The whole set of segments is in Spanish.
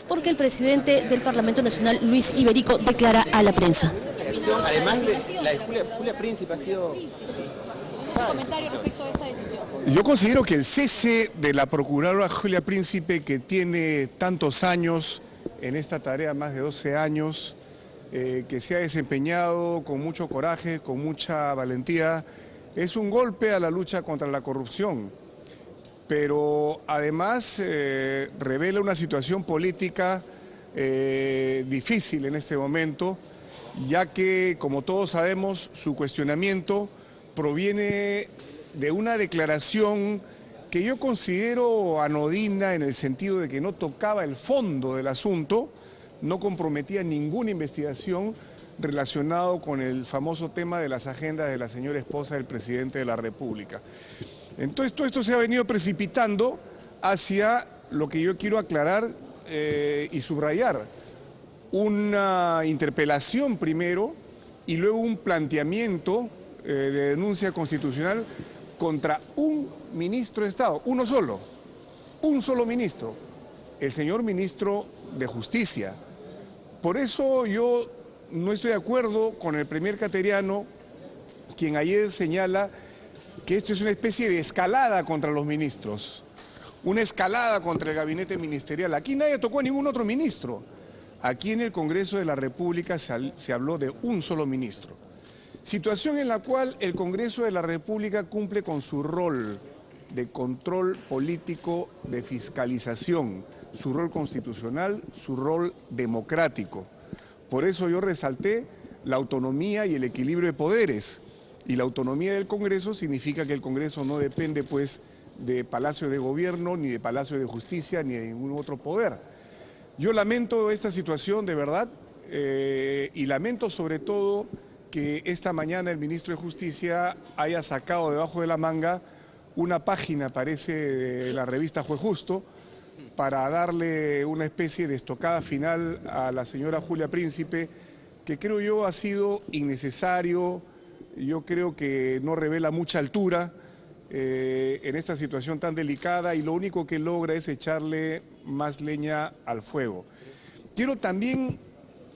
porque el presidente del Parlamento Nacional, Luis Iberico, declara a la prensa. Además de la de Julia Príncipe ha sido... Comentario respecto a esta decisión. Yo considero que el cese de la procuradora Julia Príncipe, que tiene tantos años en esta tarea, más de 12 años, que se ha desempeñado con mucho coraje, con mucha valentía, es un golpe a la lucha contra la corrupción. Pero además revela una situación política difícil en este momento, ya que, como todos sabemos, su cuestionamiento proviene de una declaración que yo considero anodina en el sentido de que no tocaba el fondo del asunto, no comprometía ninguna investigación relacionado con el famoso tema de las agendas de la señora esposa del presidente de la República. Entonces todo esto se ha venido precipitando hacia lo que yo quiero aclarar y subrayar. Una interpelación primero y luego un planteamiento de denuncia constitucional contra un ministro de Estado, uno solo, un solo ministro, el señor ministro de Justicia. Por eso yo no estoy de acuerdo con el premier cateriano, quien ayer señala que esto es una especie de escalada contra los ministros, una escalada contra el gabinete ministerial. Aquí nadie tocó a ningún otro ministro. Aquí en el Congreso de la República se habló de un solo ministro. Situación en la cual el Congreso de la República cumple con su rol de control político, de fiscalización, su rol constitucional, su rol democrático. Por eso yo resalté la autonomía y el equilibrio de poderes. Y la autonomía del Congreso significa que el Congreso no depende, pues, de Palacio de Gobierno, ni de Palacio de Justicia, ni de ningún otro poder. Yo lamento esta situación de verdad y lamento sobre todo que esta mañana el ministro de Justicia haya sacado debajo de la manga una página, parece, de la revista Juez Justo, para darle una especie de estocada final a la señora Julia Príncipe, que creo yo ha sido innecesario. Yo creo que no revela mucha altura en esta situación tan delicada y lo único que logra es echarle más leña al fuego. Quiero también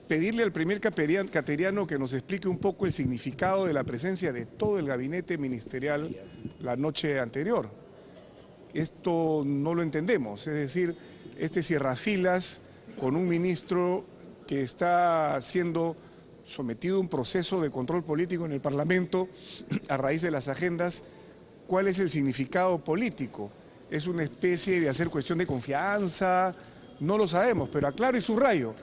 pedirle al primer cateriano que nos explique un poco el significado de la presencia de todo el gabinete ministerial la noche anterior. Esto no lo entendemos, es decir, este cierrafilas con un ministro que está siendo sometido a un proceso de control político en el Parlamento a raíz de las agendas. ¿Cuál es el significado político? ¿Es una especie de hacer cuestión de confianza? No lo sabemos, pero aclaro y subrayo.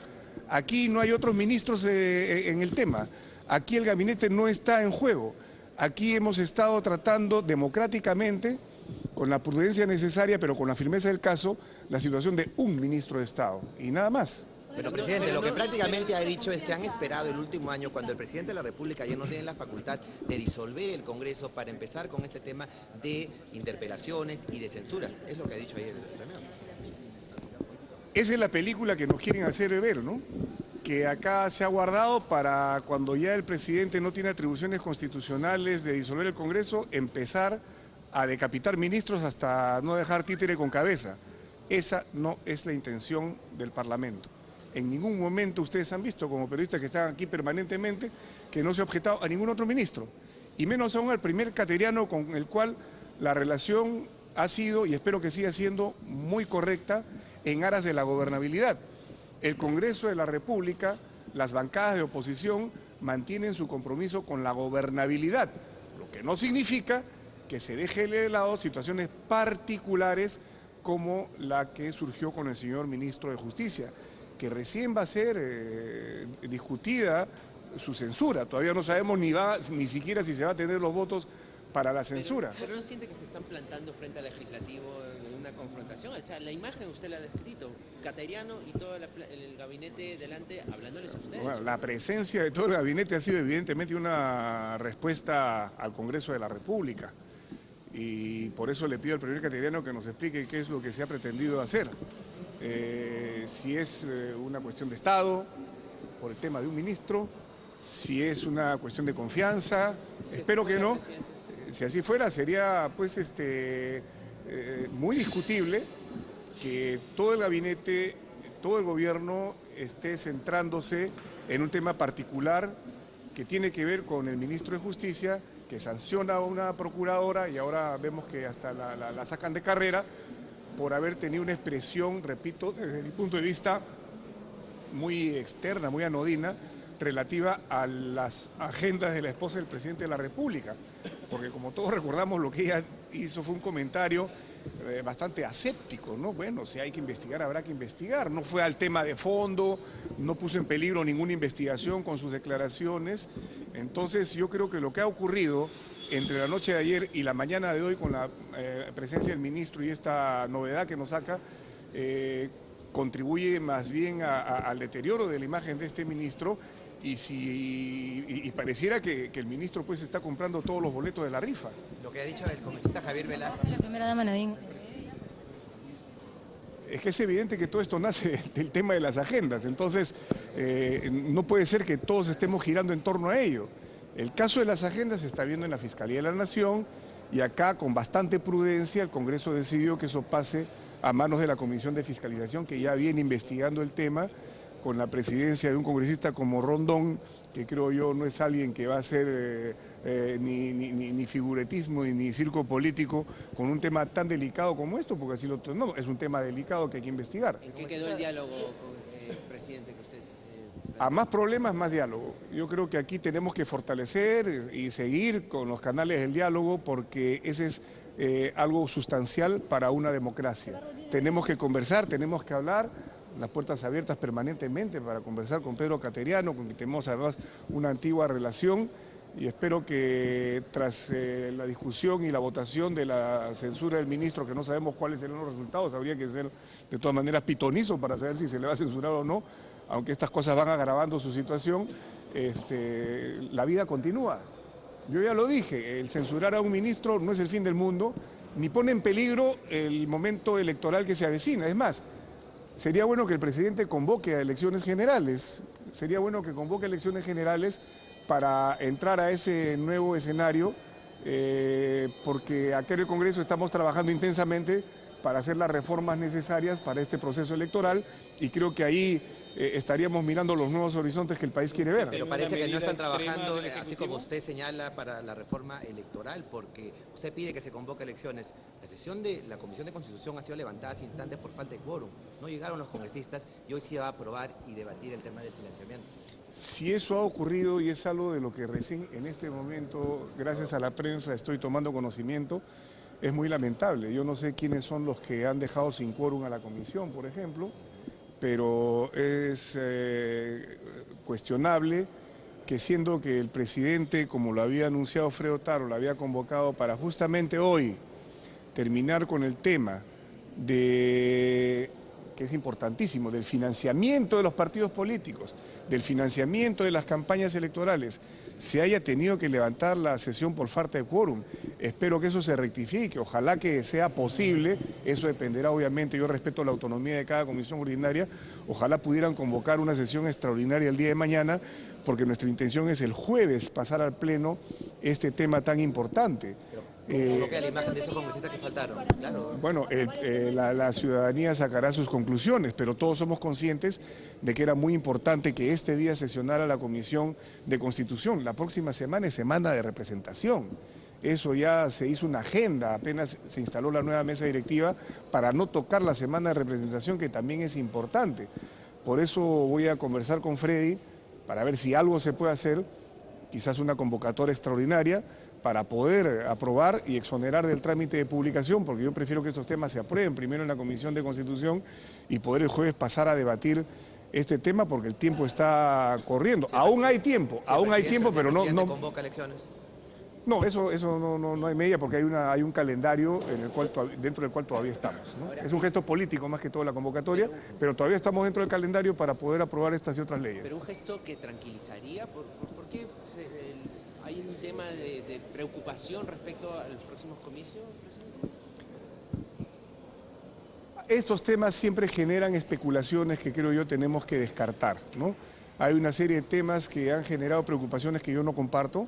Aquí no hay otros ministros en el tema. Aquí el gabinete no está en juego. Aquí hemos estado tratando democráticamente, con la prudencia necesaria, pero con la firmeza del caso, la situación de un ministro de Estado y nada más. Pero, presidente, lo que prácticamente ha dicho es que han esperado el último año, cuando el presidente de la República ya no tiene la facultad de disolver el Congreso, para empezar con este tema de interpelaciones y de censuras. Es lo que ha dicho ayer el premier. Esa es la película que nos quieren hacer ver, ¿no? Que acá se ha guardado para cuando ya el presidente no tiene atribuciones constitucionales de disolver el Congreso, empezar a decapitar ministros hasta no dejar títere con cabeza. Esa no es la intención del Parlamento. En ningún momento ustedes han visto, como periodistas que están aquí permanentemente, que no se ha objetado a ningún otro ministro, y menos aún al primer cateriano, con el cual la relación ha sido, y espero que siga siendo, muy correcta en aras de la gobernabilidad. El Congreso de la República, las bancadas de oposición mantienen su compromiso con la gobernabilidad, lo que no significa que se deje de lado situaciones particulares como la que surgió con el señor ministro de Justicia, que recién va a ser discutida su censura. Todavía no sabemos ni siquiera si se va a tener los votos para la censura. Pero ¿no siente que se están plantando frente al legislativo en una confrontación? O sea, la imagen usted la ha descrito, cateriano y todo el gabinete delante hablándoles a ustedes. Bueno, la presencia de todo el gabinete ha sido evidentemente una respuesta al Congreso de la República. Y por eso le pido al primer cateriano que nos explique qué es lo que se ha pretendido hacer. Si es una cuestión de Estado, por el tema de un ministro, si es una cuestión de confianza, espero que no. Si así fuera, sería pues muy discutible que todo el gabinete todo el gobierno esté centrándose en un tema particular que tiene que ver con el ministro de Justicia, que sanciona a una procuradora y ahora vemos que hasta la sacan de carrera por haber tenido una expresión, repito, desde mi punto de vista, muy externa, muy anodina, relativa a las agendas de la esposa del presidente de la República. Porque como todos recordamos, lo que ella hizo fue un comentario bastante aséptico, ¿no? Bueno, si hay que investigar, habrá que investigar. No fue al tema de fondo, no puso en peligro ninguna investigación con sus declaraciones. Entonces yo creo que lo que ha ocurrido entre la noche de ayer y la mañana de hoy con la presencia del ministro y esta novedad que nos saca, contribuye más bien al deterioro de la imagen de este ministro y pareciera que el ministro pues está comprando todos los boletos de la rifa. Lo que ha dicho el congresista Javier Velasco. La primera dama Nadine. Es que es evidente que todo esto nace del tema de las agendas, entonces no puede ser que todos estemos girando en torno a ello. El caso de las agendas se está viendo en la Fiscalía de la Nación y acá con bastante prudencia el Congreso decidió que eso pase a manos de la Comisión de Fiscalización, que ya viene investigando el tema con la presidencia de un congresista como Rondón, que creo yo no es alguien que va a hacer ni figuretismo ni circo político con un tema tan delicado como esto, porque así no, es un tema delicado que hay que investigar. ¿En qué quedó el diálogo con el presidente que usted... A más problemas, más diálogo. Yo creo que aquí tenemos que fortalecer y seguir con los canales del diálogo porque ese es algo sustancial para una democracia. Tenemos que conversar, tenemos que hablar, las puertas abiertas permanentemente para conversar con Pedro Cateriano, con quien tenemos además una antigua relación y espero que tras la discusión y la votación de la censura del ministro, que no sabemos cuáles serán los resultados, habría que ser de todas maneras pitonizo para saber si se le va a censurar o no, aunque estas cosas van agravando su situación, la vida continúa. Yo ya lo dije, el censurar a un ministro no es el fin del mundo, ni pone en peligro el momento electoral que se avecina. Es más, sería bueno que el presidente convoque a elecciones generales, para entrar a ese nuevo escenario, porque acá en el Congreso estamos trabajando intensamente para hacer las reformas necesarias para este proceso electoral y creo que ahí estaríamos mirando los nuevos horizontes que el país quiere ver. Pero parece que no están trabajando, así como usted señala, para la reforma electoral, porque usted pide que se convoque elecciones. La sesión de la Comisión de Constitución ha sido levantada hace instantes por falta de quórum. No llegaron los congresistas y hoy sí va a aprobar y debatir el tema del financiamiento. Si eso ha ocurrido y es algo de lo que recién en este momento, gracias a la prensa, estoy tomando conocimiento, es muy lamentable. Yo no sé quiénes son los que han dejado sin quórum a la comisión, por ejemplo, pero es cuestionable que siendo que el presidente, como lo había anunciado Fredo Taro, lo había convocado para justamente hoy terminar con el tema que es importantísimo, del financiamiento de los partidos políticos, del financiamiento de las campañas electorales, se haya tenido que levantar la sesión por falta de quórum. Espero que eso se rectifique, ojalá que sea posible, eso dependerá obviamente, yo respeto la autonomía de cada comisión ordinaria, ojalá pudieran convocar una sesión extraordinaria el día de mañana, porque nuestra intención es el jueves pasar al Pleno este tema tan importante. ¿Cómo queda la imagen de esos congresistas que faltaron? Claro. Bueno, la ciudadanía sacará sus conclusiones, pero todos somos conscientes de que era muy importante que este día sesionara la Comisión de Constitución. La próxima semana es semana de representación. Eso ya se hizo una agenda, apenas se instaló la nueva mesa directiva para no tocar la semana de representación, que también es importante. Por eso voy a conversar con Freddy para ver si algo se puede hacer, quizás una convocatoria extraordinaria, para poder aprobar y exonerar del trámite de publicación, porque yo prefiero que estos temas se aprueben primero en la Comisión de Constitución y poder el jueves pasar a debatir este tema, porque el tiempo está corriendo. Aún hay tiempo, pero no... ¿Convoca elecciones? No, eso no hay medida, porque hay un calendario dentro del cual todavía estamos, ¿no? Es un gesto político más que todo la convocatoria, pero todavía estamos dentro del calendario para poder aprobar estas y otras leyes. Pero un gesto que tranquilizaría, ¿por qué hay un tema de preocupación respecto a los próximos comicios, presidente? Estos temas siempre generan especulaciones que creo yo tenemos que descartar, ¿no? Hay una serie de temas que han generado preocupaciones que yo no comparto.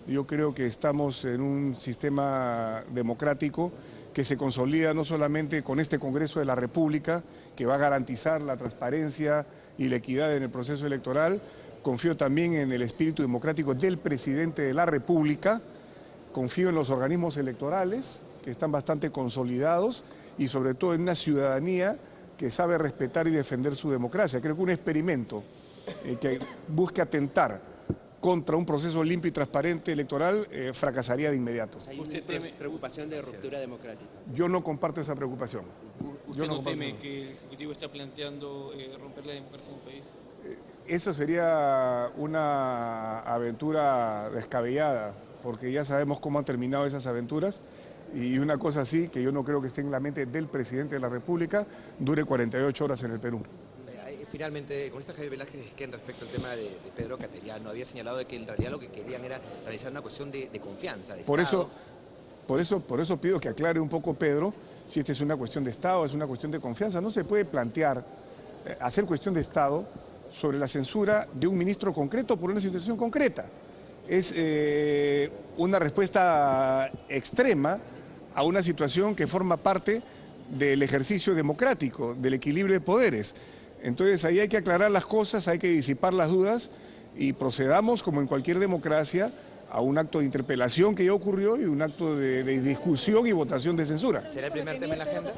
Yo creo que estamos en un sistema democrático que se consolida no solamente con este Congreso de la República, que va a garantizar la transparencia y la equidad en el proceso electoral. Confío también en el espíritu democrático del presidente de la República, confío en los organismos electorales, que están bastante consolidados, y sobre todo en una ciudadanía que sabe respetar y defender su democracia. Creo que un experimento que busque atentar contra un proceso limpio y transparente electoral fracasaría de inmediato. Hay una preocupación de ruptura democrática. Yo no comparto esa preocupación. ¿Usted no teme que el Ejecutivo está planteando romper la democracia en el país? Eso sería una aventura descabellada, porque ya sabemos cómo han terminado esas aventuras, y una cosa así, que yo no creo que esté en la mente del presidente de la República, dure 48 horas en el Perú. Finalmente, con esta Javier Velázquez, que respecto al tema de Pedro Cateriano, había señalado de que en realidad lo que querían era realizar una cuestión de confianza, de Estado. Por eso pido que aclare un poco Pedro si esta es una cuestión de Estado, es una cuestión de confianza. No se puede plantear hacer cuestión de Estado sobre la censura de un ministro concreto por una situación concreta. Es una respuesta extrema a una situación que forma parte del ejercicio democrático, del equilibrio de poderes. Entonces ahí hay que aclarar las cosas, hay que disipar las dudas y procedamos, como en cualquier democracia, a un acto de interpelación que ya ocurrió y un acto de discusión y votación de censura. ¿Será el primer tema en la agenda?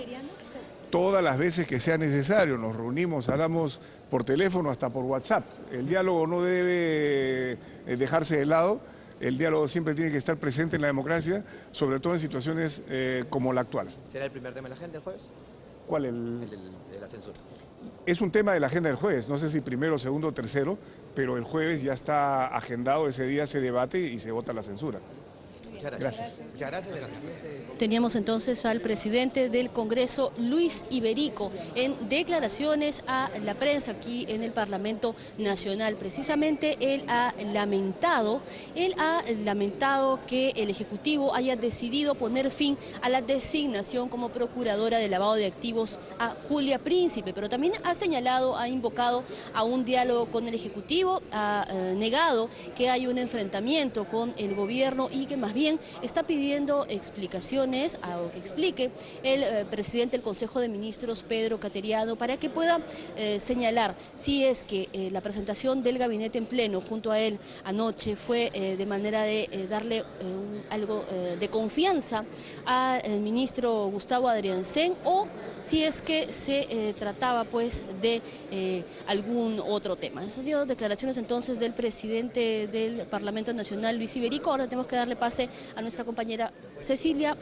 Todas las veces que sea necesario, nos reunimos, hablamos por teléfono, hasta por WhatsApp. El diálogo no debe dejarse de lado, el diálogo siempre tiene que estar presente en la democracia, sobre todo en situaciones como la actual. ¿Será el primer tema en la agenda el jueves? ¿Cuál? El de la censura. Es un tema de la agenda del jueves, no sé si primero, segundo o tercero, pero el jueves ya está agendado, ese día se debate y se vota la censura. Muchas gracias. Muchas gracias. Teníamos entonces al presidente del Congreso, Luis Iberico, en declaraciones a la prensa aquí en el Parlamento Nacional. Precisamente él ha lamentado que el Ejecutivo haya decidido poner fin a la designación como procuradora de lavado de activos a Julia Príncipe, pero también ha señalado, ha invocado a un diálogo con el Ejecutivo, ha negado que hay un enfrentamiento con el gobierno y que más bien está pidiendo explicaciones o que explique el presidente del Consejo de Ministros, Pedro Cateriano, para que pueda señalar si es que la presentación del gabinete en pleno junto a él anoche fue de manera de darle algo de confianza al ministro Gustavo Adriancén, o si es que se trataba pues de algún otro tema. Esas han sido declaraciones entonces del presidente del Parlamento Nacional, Luis Iberico. Ahora tenemos que darle pase a nuestra compañera Cecilia.